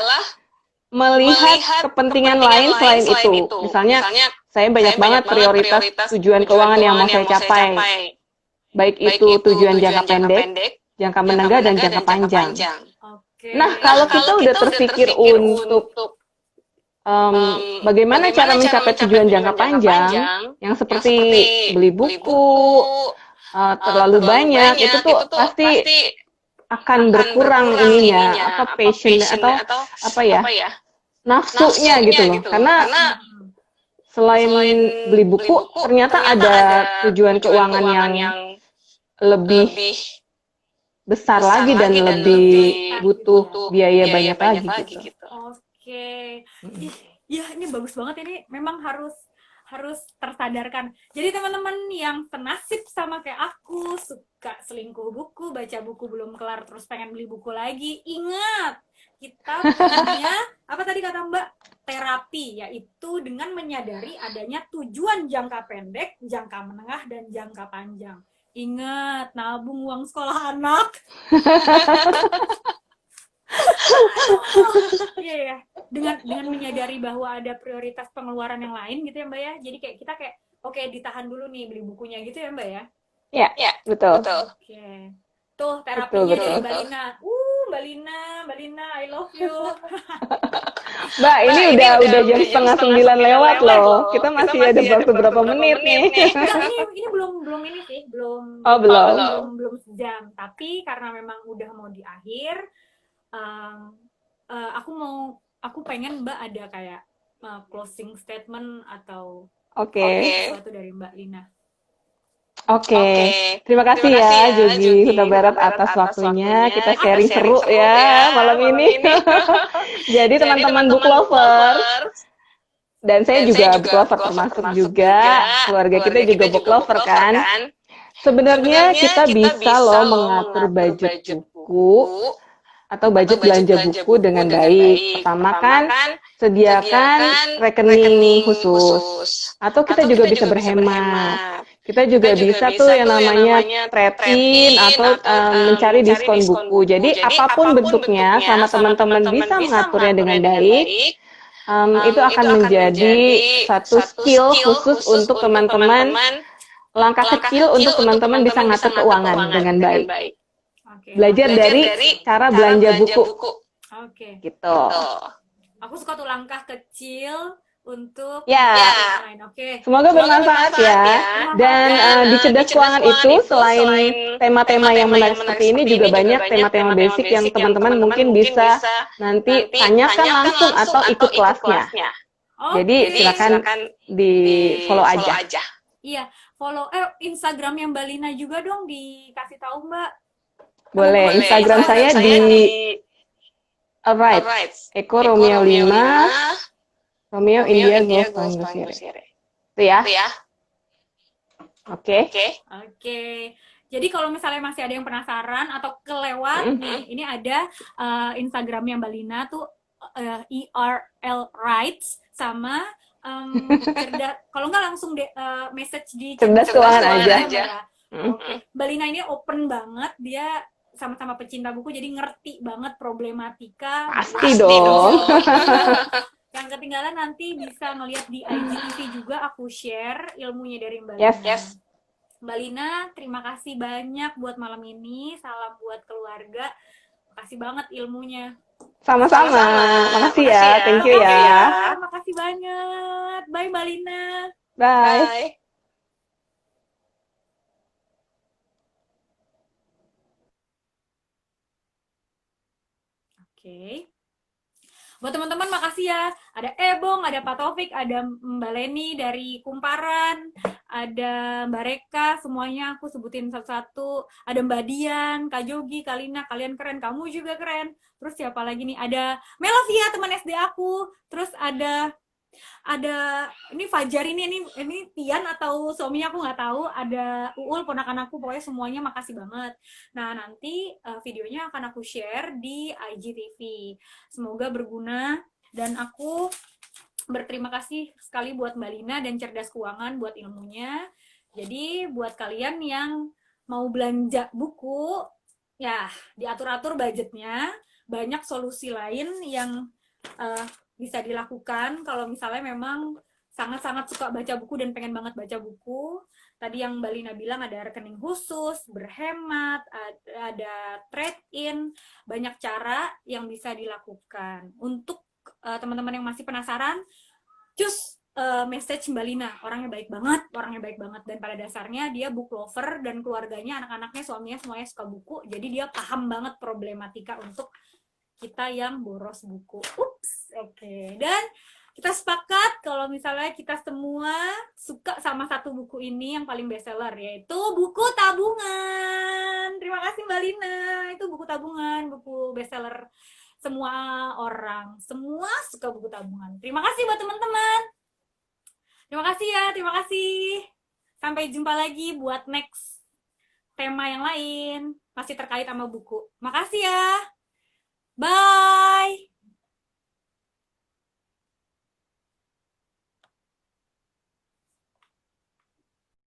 melihat kepentingan lain selain itu. Misalnya, saya banyak banget prioritas tujuan keuangan yang mau saya capai. Baik itu tujuan jangka pendek, jangka menengah, dan jangka panjang. Oke. Nah, kalau kita udah terpikir untuk bagaimana cara mencapai tujuan jangka panjang, yang seperti beli buku, terlalu banyak, itu tuh pasti akan berkurang ininya, apa passion atau apa ya, nafsunya gitu loh. Karena selain beli buku, ternyata ada tujuan keuangan yang lebih besar lagi dan lebih butuh biaya banyak lagi gitu. Oke. Ya, ini bagus banget ini. Memang harus tersadarkan. Jadi teman-teman yang senasib sama kayak aku, suka selingkuh buku, baca buku belum kelar terus pengen beli buku lagi, ingat, kita punya apa tadi kata Mbak? Terapi, yaitu dengan menyadari adanya tujuan jangka pendek, jangka menengah, dan jangka panjang. Ingat, nabung uang sekolah anak. Iya. Dengan menyadari bahwa ada prioritas pengeluaran yang lain gitu ya Mbak ya. Jadi kayak kita kayak oke, ditahan dulu nih beli bukunya gitu ya Mbak ya. Ya, betul. Oke. Tuh terapinya dari Mbak Lina. Mbak Lina, I love you. Mbak, ini udah jam 8:30 lewat loh. Kita masih ada waktu berapa menit nih? Ini belum ini sih, belum sejam. Tapi karena memang udah mau di akhir, aku pengen Mbak ada kayak closing statement atau sesuatu dari Mbak Lina. Oke. Terima kasih ya Jogi Huta Barat atas waktunya. Kita sharing seru ya malam ini. Jadi teman-teman book lover, dan saya juga book lover termasuk juga keluarga kita juga book lover kan. Sebenarnya kita bisa loh mengatur budget buku atau budget belanja buku dengan baik. Pertama kan sediakan rekening khusus, atau kita juga bisa berhemat. Kita juga bisa tuh yang namanya trade-in atau mencari diskon buku. Jadi apapun bentuknya, sama teman-teman bisa mengaturnya dengan baik, itu akan menjadi satu skill khusus untuk teman-teman, langkah kecil untuk teman-teman bisa ngatur keuangan dengan baik. Belajar dari cara belanja buku. Gitu. Aku suka tuh langkah kecil untuk lain. Oke. Semoga bermanfaat ya. Dan di cerdas keuangan itu selain tema-tema yang menarik seperti ini juga banyak tema-tema basic yang teman-teman mungkin bisa nanti tanyakan langsung atau ikut kelasnya. Jadi silakan di follow aja. Iya, follow Instagramnya Mbak Lina juga dong dikasih tahu Mbak. Boleh. Instagram saya di Alright, Eko Romeo 5 Romeo India Golf Tango Sierra. Itu ya. Oke. Jadi kalau misalnya masih ada yang penasaran atau kelewat nih, ini ada Instagramnya Mbak Lina tuh ERL Rights sama cerdas. Kalau nggak langsung message di cerdas keuangan aja. Oke. Mbak Lina ini open banget, dia sama-sama pecinta buku jadi ngerti banget problematika. Pasti dong. Yang ketinggalan nanti bisa ngeliat di IGTV juga aku share ilmunya dari Mbak Lina. Yes. Mbak Lina, terima kasih banyak buat malam ini. Salam buat keluarga. Makasih banget ilmunya. Sama-sama. Makasih ya. Thank you ya. Makasih banget. Bye Mbak Lina. Bye. Oke. Buat teman-teman makasih ya. Ada Ebong, ada Pak Taufik, ada Mbak Leni dari Kumparan, ada Mbak Reka, semuanya aku sebutin satu-satu. Ada Mbak Dian, Kak Jogi, Kak Lina, kalian keren, kamu juga keren. Terus siapa lagi nih? Ada Melovia, teman SD aku. Terus ada ini Fajar, ini Tian atau suaminya aku nggak tahu, ada Uul ponakan aku, pokoknya semuanya makasih banget. Nah nanti videonya akan aku share di IGTV, semoga berguna, dan aku berterima kasih sekali buat Mbak Lina dan Cerdas Keuangan buat ilmunya. Jadi buat kalian yang mau belanja buku, ya diatur-atur budgetnya, banyak solusi lain yang bisa dilakukan kalau misalnya memang sangat-sangat suka baca buku dan pengen banget baca buku. Tadi yang Mbak Lina bilang ada rekening khusus, berhemat, ada trade-in, banyak cara yang bisa dilakukan. Untuk teman-teman yang masih penasaran, cus message Mbak Lina, orangnya baik banget, dan pada dasarnya dia book lover dan keluarganya, anak-anaknya, suaminya semuanya suka buku, jadi dia paham banget problematika untuk kita yang boros buku. Ups, oke. Dan kita sepakat kalau misalnya kita semua suka sama satu buku ini yang paling bestseller, yaitu buku tabungan. Terima kasih Mbak Lina, itu buku tabungan, buku bestseller semua orang. Semua suka buku tabungan. Terima kasih buat teman-teman. Terima kasih ya, terima kasih. Sampai jumpa lagi buat next tema yang lain, masih terkait sama buku. Makasih ya. Bye.